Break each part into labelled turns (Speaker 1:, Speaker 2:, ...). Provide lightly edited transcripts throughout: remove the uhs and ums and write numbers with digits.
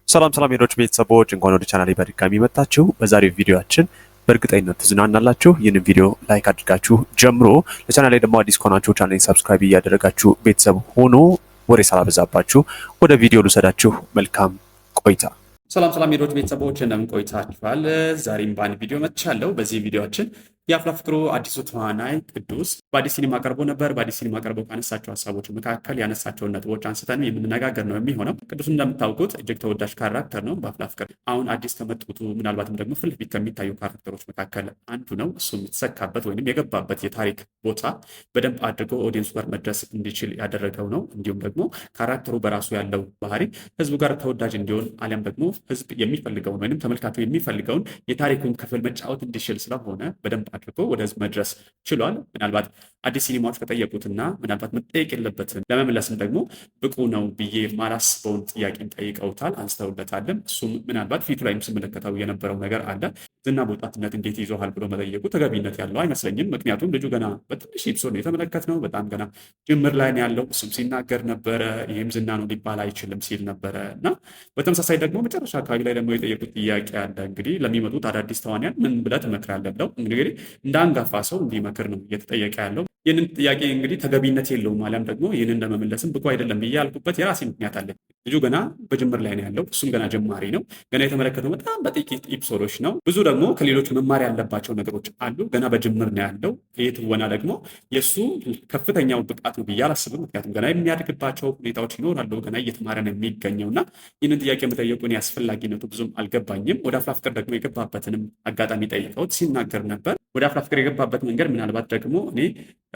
Speaker 1: ሰላም ሰላም ሄዶች ቤተሰቦች እንኳን ወደ ቻናሌ በድጋሚ መጣችሁ። በዛሬው ቪዲዮአችን በእርግጠኝነት ትዝናናላችሁ። ይህንን ቪዲዮ ላይክ አድርጋችሁ ጀምሮ ለቻናሌ ደግሞ አዲስ ከሆናችሁ ቻናሌን ሰብስክራይብ እያደረጋችሁ ቤተሰብ ሆኖ ወሬ ሳላበዛባችሁ ወደ ቪዲዮ ልውሰዳችሁ። መልካም ቆይታ።
Speaker 2: ሰላም ሰላም ሄዶች ቤተሰቦች እንደምን ቆይታችኋል? ዛሬም በአንድ ቪዲዮ መጥቻለሁ። በዚህ ቪዲዮአችን የአፍላ ፍቅሩ አዲሱ ተዋናይ ቅዱስ በአዲስ ሲኒማ ቀርቦ ነበር። በአዲስ ሲኒማ ቀርቦ ካነሳቸው ሀሳቦች መካከል ያነሳቸውን ነጥቦች አንስተን የምንነጋገር ነው የሚሆነው። ቅዱስ እንደምታውቁት እጅግ ተወዳጅ ካራክተር ነው በአፍላ ፍቅር። አሁን አዲስ ከመጡቱ ምናልባትም ደግሞ ፊት ለፊት ከሚታዩ ካራክተሮች መካከል አንዱ ነው። እሱም የተሰካበት ወይም የገባበት የታሪክ ቦታ በደንብ አድርጎ ኦዲየንሱ ጋር መድረስ እንዲችል ያደረገው ነው። እንዲሁም ደግሞ ካራክተሩ በራሱ ያለው ባህሪ ህዝቡ ጋር ተወዳጅ እንዲሆን አሊያም ደግሞ ህዝብ የሚፈልገውን ወይም ተመልካቹ የሚፈልገውን የታሪኩን ክፍል መጫወት እንዲችል ስለሆነ በደንብ አድርጎ ወደ ህዝብ መድረስ ችሏል። ምናልባት አዲስ ሲኒማዎች ከጠየቁትና ምናልባት መጠየቅ የለበትም ለመመለስም ደግሞ ብቁ ነው ብዬ ማላስበውን ጥያቄን ጠይቀውታል፣ አንስተውለታልም። እሱም ምናልባት ፊቱ ላይም ስመለከተው የነበረው ነገር አለ። ዝና በወጣትነት እንዴት ይዞሃል ብሎ መጠየቁ ተገቢነት ያለው አይመስለኝም። ምክንያቱም ልጁ ገና በትንሽ ኤፒሶድ ነው የተመለከትነው፣ በጣም ገና ጅምር ላይ ነው ያለው። እሱም ሲናገር ነበረ ይህም ዝና ነው ሊባል አይችልም ሲል ነበረ እና በተመሳሳይ ደግሞ መጨረሻ አካባቢ ላይ ደግሞ የጠየቁት ጥያቄ አለ። እንግዲህ ለሚመጡት አዳዲስ ተዋንያን ምን ብለህ ትመክራለህ ብለው እንግዲህ እንደ አንጋፋ ሰው እንዲመክር ነው እየተጠየቀ ያለው። ይህንን ጥያቄ እንግዲህ ተገቢነት የለውም አሊያም ደግሞ ይህንን ለመመለስም ብቁ አይደለም ብዬ ያልኩበት የራሴ ምክንያት አለኝ። ልጁ ገና በጅምር ላይ ነው ያለው። እሱም ገና ጀማሪ ነው። ገና የተመለከተው በጣም በጥቂት ኤፒሶዶች ነው። ብዙ ደግሞ ከሌሎች መማር ያለባቸው ነገሮች አሉ። ገና በጅምር ነው ያለው። ይህ ትወና ደግሞ የእሱ ከፍተኛው ብቃት ነው ብዬ አላስብም። ምክንያቱም ገና የሚያድግባቸው ሁኔታዎች ይኖራሉ። ገና እየተማረ ነው የሚገኘው እና ይህንን ጥያቄ መጠየቁን አስፈላጊነቱ ብዙም አልገባኝም። ወደ አፍላ ፍቅር ደግሞ የገባበትንም አጋጣሚ ጠይቀውት ሲናገር ነበር። ወደ አፍላ ፍቅር የገባበት መንገድ ምናልባት ደግሞ እኔ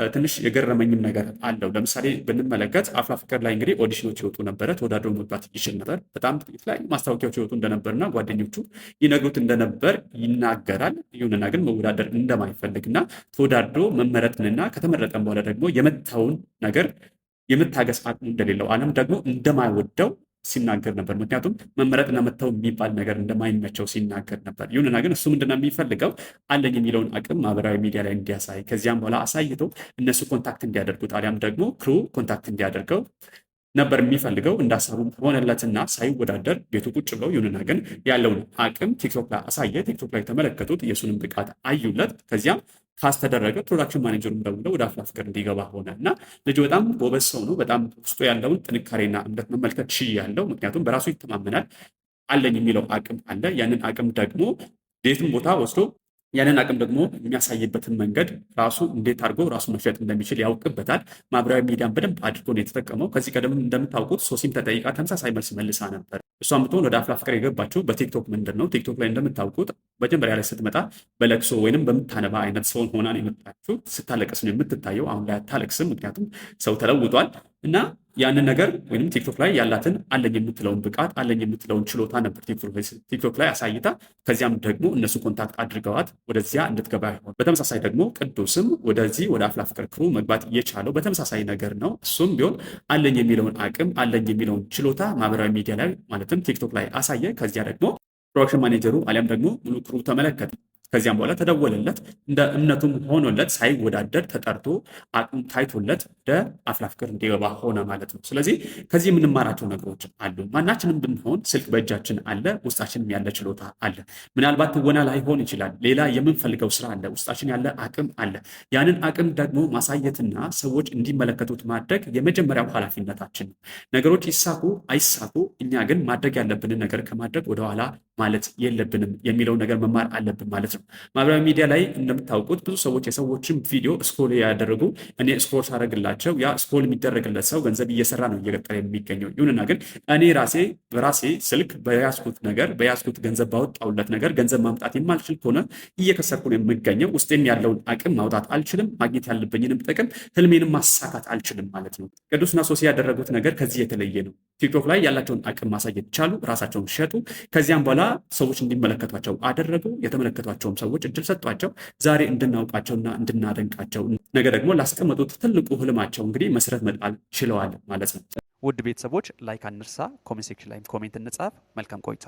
Speaker 2: ትንሽ የገረመኝም ነገር አለው። ለምሳሌ ብንመለከት አፍላ ፍቅር ላይ እንግዲህ ኦዲሽኖች ይወጡ ነበረ። ተወዳድሮ መግባት ይችል ነበር። በጣም የተለያዩ ማስታወቂያዎች ይወጡ እንደነበርና ጓደኞቹ ይነግሩት እንደነበር ይናገራል። ይሁንና ግን መወዳደር እንደማይፈልግና ተወዳድሮ መመረጥንና ከተመረጠን በኋላ ደግሞ የመታውን ነገር የመታገስ አቅሙ እንደሌለው አለም ደግሞ እንደማይወደው ሲናገር ነበር። ምክንያቱም መመረጥና መተው የሚባል ነገር እንደማይመቸው ሲናገር ነበር። ይሁንና ግን እሱ ምንድነው የሚፈልገው አለኝ የሚለውን አቅም ማህበራዊ ሚዲያ ላይ እንዲያሳይ ከዚያም በኋላ አሳይቶ እነሱ ኮንታክት እንዲያደርጉት አሊያም ደግሞ ክሩ ኮንታክት እንዲያደርገው ነበር የሚፈልገው። እንዳሰቡ ሆነለትና ሳይወዳደር ቤቱ ቁጭ ብለው ይሁንና ግን ያለውን አቅም ቲክቶክ ላይ አሳየ። ቲክቶክ ላይ ተመለከቱት፣ የሱንም ብቃት አዩለት። ከዚያም ካስተደረገ ፕሮዳክሽን ማኔጀሩን ደውለው ወደ አፍላ ፍቅር እንዲገባ ሆነ እና ልጁ በጣም ጎበዝ ሰው ነው። በጣም ውስጡ ያለውን ጥንካሬና እምነት መመልከት ችያለሁ። ምክንያቱም በራሱ ይተማመናል። አለኝ የሚለው አቅም አለ። ያንን አቅም ደግሞ የትም ቦታ ወስዶ ያንን አቅም ደግሞ የሚያሳይበትን መንገድ ራሱ እንዴት አድርጎ ራሱ መሸጥ እንደሚችል ያውቅበታል። ማህበራዊ ሚዲያን በደንብ አድርጎ ነው የተጠቀመው። ከዚህ ቀደም እንደምታውቁት ሶሲም ተጠይቃ ተመሳሳይ መልስ መልሳ ነበር። እሷም ብትሆን ወደ አፍላ ፍቅር የገባችው በቲክቶክ ምንድን ነው ቲክቶክ ላይ እንደምታውቁት መጀመሪያ ላይ ስትመጣ በለቅሶ ወይንም በምታነባ አይነት ሰውን ሆና ነው የመጣችው። ስታለቅስ ነው የምትታየው። አሁን ላይ አታለቅስም፣ ምክንያቱም ሰው ተለውጧል እና ያንን ነገር ወይም ቲክቶክ ላይ ያላትን አለኝ የምትለውን ብቃት አለኝ የምትለውን ችሎታ ነበር ቲክቶክ ላይ አሳይታ ከዚያም ደግሞ እነሱ ኮንታክት አድርገዋት ወደዚያ እንድትገባ ይሆን። በተመሳሳይ ደግሞ ቅዱስም ወደዚህ ወደ አፍላ ፍቅር ክሩ መግባት የቻለው በተመሳሳይ ነገር ነው። እሱም ቢሆን አለኝ የሚለውን አቅም አለኝ የሚለውን ችሎታ ማህበራዊ ሚዲያ ላይ ማለትም ቲክቶክ ላይ አሳየ። ከዚያ ደግሞ ፕሮዳክሽን ማኔጀሩ አሊያም ደግሞ ሙሉ ክሩ ተመለከተ። ከዚያም በኋላ ተደወለለት። እንደ እምነቱም ሆኖለት ሳይወዳደር ተጠርቶ አቅም ታይቶለት ወደ አፍላ ፍቅር እንዲገባ ሆነ ማለት ነው። ስለዚህ ከዚህ የምንማራቸው ነገሮች አሉ። ማናችንም ብንሆን ስልክ በእጃችን አለ፣ ውስጣችንም ያለ ችሎታ አለ። ምናልባት ትወና ላይሆን ይችላል፣ ሌላ የምንፈልገው ስራ አለ፣ ውስጣችን ያለ አቅም አለ። ያንን አቅም ደግሞ ማሳየትና ሰዎች እንዲመለከቱት ማድረግ የመጀመሪያው ኃላፊነታችን ነው። ነገሮች ይሳኩ አይሳኩ፣ እኛ ግን ማድረግ ያለብንን ነገር ከማድረግ ወደኋላ ማለት የለብንም የሚለው ነገር መማር አለብን ማለት ነው። ማህበራዊ ሚዲያ ላይ እንደምታውቁት ብዙ ሰዎች የሰዎችን ቪዲዮ ስክሮል ያደረጉ እኔ ስክሮል ሳደርግላቸው ያ ስክሮል የሚደረግለት ሰው ገንዘብ እየሰራ ነው እየቀጠለ የሚገኘው። ይሁንና ግን እኔ በራሴ ስልክ በያዝኩት ገንዘብ ባወጣውለት ነገር ገንዘብ ማምጣት የማልችል ከሆነ እየከሰርኩ ነው የምገኘው። ውስጤም ያለውን አቅም ማውጣት አልችልም። ማግኘት ያለብኝንም ጥቅም ህልሜንም ማሳካት አልችልም ማለት ነው። ቅዱስና ሶሲ ያደረጉት ነገር ከዚህ የተለየ ነው። ቲክቶክ ላይ ያላቸውን አቅም ማሳየት ቻሉ። ራሳቸውን ሸጡ። ከዚያም በኋላ ሰዎች እንዲመለከቷቸው አደረጉ። የተመለከቷቸውም ሰዎች እድል ሰጧቸው። ዛሬ እንድናውቃቸውና እንድናደንቃቸው ነገ ደግሞ ላስቀመጡት ትልቁ ህልማቸው እንግዲህ መሰረት መጣል ችለዋል ማለት ነው።
Speaker 1: ውድ ቤተሰቦች ላይክ አንርሳ፣ ኮሜንት ሴክሽን ላይ ኮሜንት እንጻፍ። መልካም ቆይታ።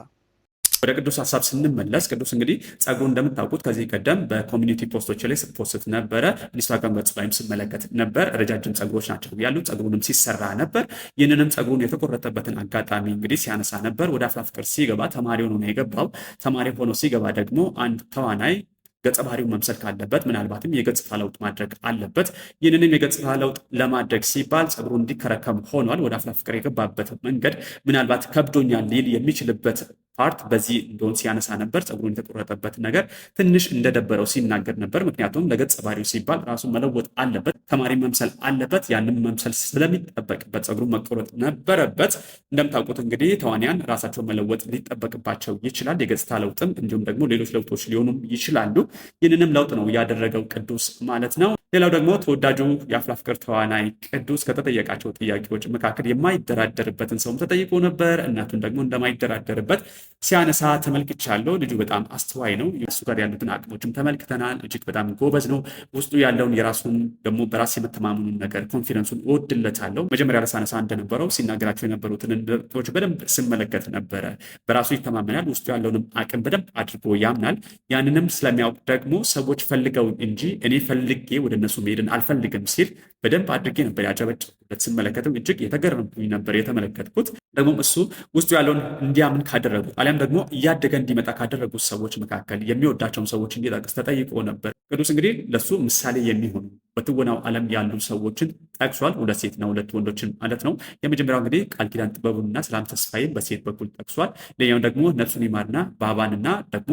Speaker 2: ወደ ቅዱስ ሀሳብ ስንመለስ ቅዱስ እንግዲህ ጸጉሩ እንደምታውቁት ከዚህ ቀደም በኮሚኒቲ ፖስቶች ላይ ስትፖስት ነበረ። ኢንስታግራም ገጽ ላይም ስመለከት ነበር። ረጃጅም ጸጉሮች ናቸው ያሉት። ጸጉሩንም ሲሰራ ነበር። ይህንንም ጸጉሩን የተቆረጠበትን አጋጣሚ እንግዲህ ሲያነሳ ነበር። ወደ አፍላ ፍቅር ሲገባ ተማሪ ሆኖ ነው የገባው። ተማሪ ሆኖ ሲገባ ደግሞ አንድ ተዋናይ ገጸ ባህሪው መምሰል ካለበት ምናልባትም የገጽታ ለውጥ ማድረግ አለበት። ይህንንም የገጽታ ለውጥ ለማድረግ ሲባል ጸጉሩ እንዲከረከም ሆኗል። ወደ አፍላ ፍቅር የገባበት መንገድ ምናልባት ከብዶኛል ሊል የሚችልበት ፓርት በዚህ እንደሆን ሲያነሳ ነበር። ጸጉሩን የተቆረጠበት ነገር ትንሽ እንደደበረው ሲናገር ነበር። ምክንያቱም ለገጸ ባህሪው ሲባል ራሱን መለወጥ አለበት፣ ተማሪ መምሰል አለበት። ያንን መምሰል ስለሚጠበቅበት ጸጉሩ መቆረጥ ነበረበት። እንደምታውቁት እንግዲህ ተዋንያን ራሳቸውን መለወጥ ሊጠበቅባቸው ይችላል። የገጽታ ለውጥም እንዲሁም ደግሞ ሌሎች ለውጦች ሊሆኑም ይችላሉ። ይህንንም ለውጥ ነው ያደረገው ቅዱስ ማለት ነው። ሌላው ደግሞ ተወዳጁ የአፍላ ፍቅር ተዋናይ ቅዱስ ከተጠየቃቸው ጥያቄዎች መካከል የማይደራደርበትን ሰውም ተጠይቆ ነበር። እናቱን ደግሞ እንደማይደራደርበት ሲያነሳ ተመልክቻለሁ። ልጁ በጣም አስተዋይ ነው። እሱ ጋር ያሉትን አቅሞችም ተመልክተናል። እጅግ በጣም ጎበዝ ነው። ውስጡ ያለውን የራሱን ደግሞ በራስ የመተማመኑን ነገር ኮንፊደንሱን እወድለታለሁ። መጀመሪያ ሳነሳ እንደነበረው ሲናገራቸው የነበሩትን ነጥቦች በደንብ ስመለከት ነበረ። በራሱ ይተማመናል። ውስጡ ያለውንም አቅም በደንብ አድርጎ ያምናል። ያንንም ስለሚያውቅ ደግሞ ሰዎች ፈልገው እንጂ እኔ ፈልጌ ወደ እነሱ መሄድን አልፈልግም ሲል በደንብ አድርጌ ነበር ያጨበጨብኩለት። ስመለከተው እጅግ የተገረምኩኝ ነበር የተመለከትኩት። ደግሞ እሱ ውስጡ ያለውን እንዲያምን ካደረጉት አሊያም ደግሞ እያደገ እንዲመጣ ካደረጉት ሰዎች መካከል የሚወዳቸውን ሰዎች እንዲጠቅስ ተጠይቆ ነበር። ቅዱስ እንግዲህ ለሱ ምሳሌ የሚሆኑ በትወናው ዓለም ያሉ ሰዎችን ጠቅሷል። 2 ሴትና 2 ወንዶችን ማለት ነው። የመጀመሪያው እንግዲህ ቃል ኪዳን ጥበቡንና ሰላም ተስፋዬን በሴት በኩል ጠቅሷል። ሌላኛው ደግሞ ነፍሱን ይማርና ባባንና ደግሞ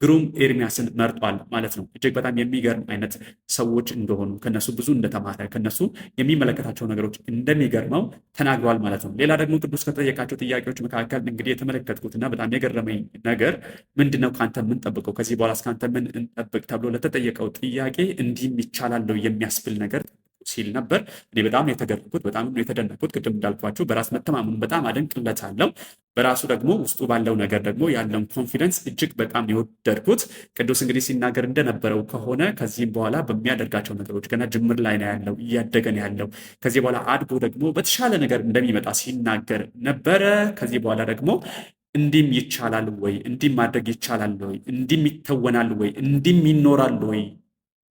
Speaker 2: ግሩም ኤርሚያስን መርጧል ማለት ነው። እጅግ በጣም የሚገርም አይነት ሰዎች እንደሆኑ ከነሱ ብዙ እንደተማረ ከነሱ የሚመለከታቸው ነገሮች እንደሚገርመው ተናግሯል ማለት ነው። ሌላ ደግሞ ቅዱስ ከተጠየቃቸው ጥያቄዎች መካከል እንግዲህ የተመለከትኩትና በጣም የገረመኝ ነገር ምንድነው? ከአንተ የምንጠብቀው ከዚህ በኋላ እስከአንተ ምን እንጠብቅ ተብሎ ለተጠየቀው ጥያቄ እንዲህም ይቻላል የሚያስብል ነገር ሲል ነበር። እኔ በጣም የተገረምኩት በጣም የተደነኩት ቅድም እንዳልኳቸው በራስ መተማመኑ በጣም አደንቅለታለሁ። በራሱ ደግሞ ውስጡ ባለው ነገር ደግሞ ያለውን ኮንፊደንስ እጅግ በጣም የወደድኩት። ቅዱስ እንግዲህ ሲናገር እንደነበረው ከሆነ ከዚህም በኋላ በሚያደርጋቸው ነገሮች ገና ጅምር ላይ ነው ያለው፣ እያደገ ነው ያለው። ከዚህ በኋላ አድጎ ደግሞ በተሻለ ነገር እንደሚመጣ ሲናገር ነበረ። ከዚህ በኋላ ደግሞ እንዲህም ይቻላል ወይ፣ እንዲህም ማድረግ ይቻላል ወይ፣ እንዲህም ይተወናል ወይ፣ እንዲህም ይኖራል ወይ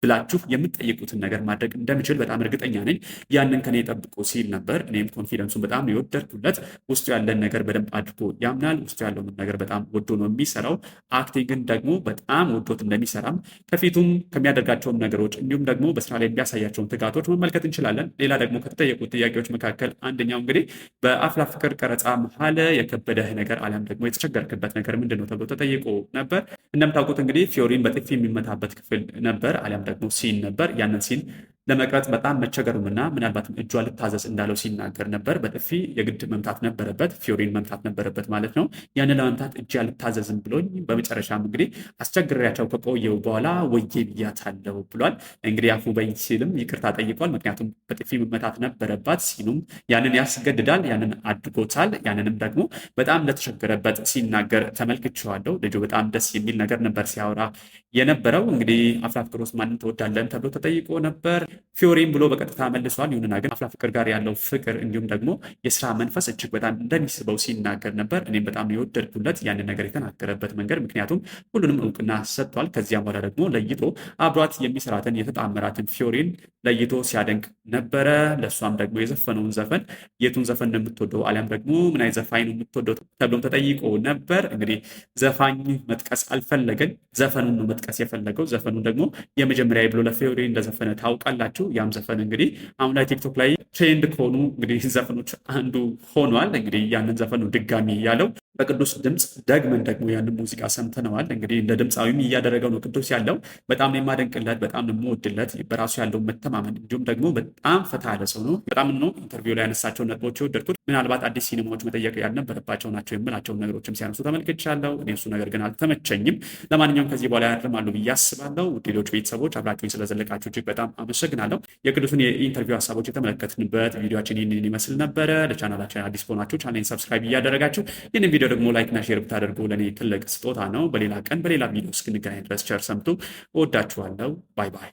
Speaker 2: ብላችሁ የምትጠይቁትን ነገር ማድረግ እንደምችል በጣም እርግጠኛ ነኝ። ያንን ከኔ ጠብቆ ሲል ነበር። እኔም ኮንፊደንሱን በጣም የወደድኩለት። ውስጡ ያለን ነገር በደንብ አድርጎ ያምናል። ውስጡ ያለውን ነገር በጣም ወዶ ነው የሚሰራው። አክቲንግን ደግሞ በጣም ወዶት እንደሚሰራም ከፊቱም ከሚያደርጋቸውን ነገሮች እንዲሁም ደግሞ በስራ ላይ የሚያሳያቸውን ትጋቶች መመልከት እንችላለን። ሌላ ደግሞ ከተጠየቁት ጥያቄዎች መካከል አንደኛው እንግዲህ በአፍላ ፍቅር ቀረጻ መሀል የከበደህ ነገር አሊያም ደግሞ የተቸገርክበት ነገር ምንድን ነው ተብሎ ተጠይቆ ነበር። እንደምታውቁት እንግዲህ ፊዮሪን በጥፊ የሚመታበት ክፍል ነበር አሊያም ደግሞ ሲን ነበር። ያንን ሲን ለመቅረጽ በጣም መቸገሩንና ምናልባትም እጇ ልታዘዝ እንዳለው ሲናገር ነበር። በጥፊ የግድ መምታት ነበረበት፣ ፊዮሪን መምታት ነበረበት ማለት ነው። ያንን ለመምታት እጅ አልታዘዝም ብሎኝ በመጨረሻም እንግዲህ አስቸግሬያቸው ከቆየው በኋላ ወዬ ብያታለሁ ብሏል። እንግዲህ አፉ በኝ ሲልም ይቅርታ ጠይቋል። ምክንያቱም በጥፊ መመታት ነበረባት። ሲኑም ያንን ያስገድዳል። ያንን አድርጎታል። ያንንም ደግሞ በጣም እንደተቸገረበት ሲናገር ተመልክቼዋለሁ። ልጁ በጣም ደስ የሚል ነገር ነበር ሲያወራ የነበረው። እንግዲህ አፍላ ፍቅር ውስጥ ማንን ትወዳለን ተብሎ ተጠይቆ ነበር። ፊዮሪን ብሎ በቀጥታ መልሷል። ይሁንና ግን አፍላ ፍቅር ጋር ያለው ፍቅር እንዲሁም ደግሞ የስራ መንፈስ እጅግ በጣም እንደሚስበው ሲናገር ነበር። እኔም በጣም የወደድኩለት ያንን ነገር የተናገረበት መንገድ፣ ምክንያቱም ሁሉንም እውቅና ሰጥቷል። ከዚያም በኋላ ደግሞ ለይቶ አብሯት የሚሰራትን የተጣመራትን ፊዮሪን ለይቶ ሲያደንቅ ነበረ። ለእሷም ደግሞ የዘፈነውን ዘፈን የቱን ዘፈን ነው የምትወደው አሊያም ደግሞ ምን አይነት ዘፋኝ ነው የምትወደው ተብሎም ተጠይቆ ነበር። እንግዲህ ዘፋኝ መጥቀስ አልፈለገን፣ ዘፈኑን ነው መጥቀስ የፈለገው። ዘፈኑን ደግሞ የመጀመሪያ ብሎ ለፊዮሪ እንደዘፈነ ታውቃላችሁ። ያም ዘፈን እንግዲህ አሁን ላይ ቲክቶክ ላይ ትሬንድ ከሆኑ እንግዲህ ዘፈኖች አንዱ ሆኗል። እንግዲህ ያንን ዘፈኑ ድጋሚ ያለው በቅዱስ ድምፅ ደግመን ደግሞ ያንን ሙዚቃ ሰምተነዋል። እንግዲህ እንደ ድምፃዊም እያደረገው ነው ቅዱስ ያለው። በጣም የማደንቅለት በጣም የምወድለት በራሱ ያለው መተማመን እንዲሁም ደግሞ በጣም ፈታ ያለ ሰው ነው። በጣም ነው ኢንተርቪው ላይ ያነሳቸው ነጥቦች የወደድኩት። ምናልባት አዲስ ሲኒማዎች መጠየቅ ያልነበረባቸው ናቸው የምላቸውን ነገሮችም ሲያነሱ ተመልክቻለሁ። እኔ እሱ ነገር ግን አልተመቸኝም። ለማንኛውም ከዚህ በኋላ ያርማሉ ብዬ አስባለሁ። ሌሎች ቤተሰቦች አብራችሁኝ ስለዘለቃችሁ እጅግ በጣም አመሰግናለሁ። የቅዱስን የኢንተርቪው ሀሳቦች የተመለከትንበት ቪዲዮችን ይህንን ይመስል ነበረ። ለቻናላችን አዲስ ከሆናችሁ ቻናሌን ሰብስክራይብ እያደረጋችሁ ይህንን ቪዲዮ ደግሞ ላይክ እና ሼር ብታደርጉ ለእኔ ትልቅ ስጦታ ነው። በሌላ ቀን በሌላ ቪዲዮ እስክንገናኝ ድረስ ቸር ሰንብቱ። እወዳችኋለሁ። ባይ ባይ።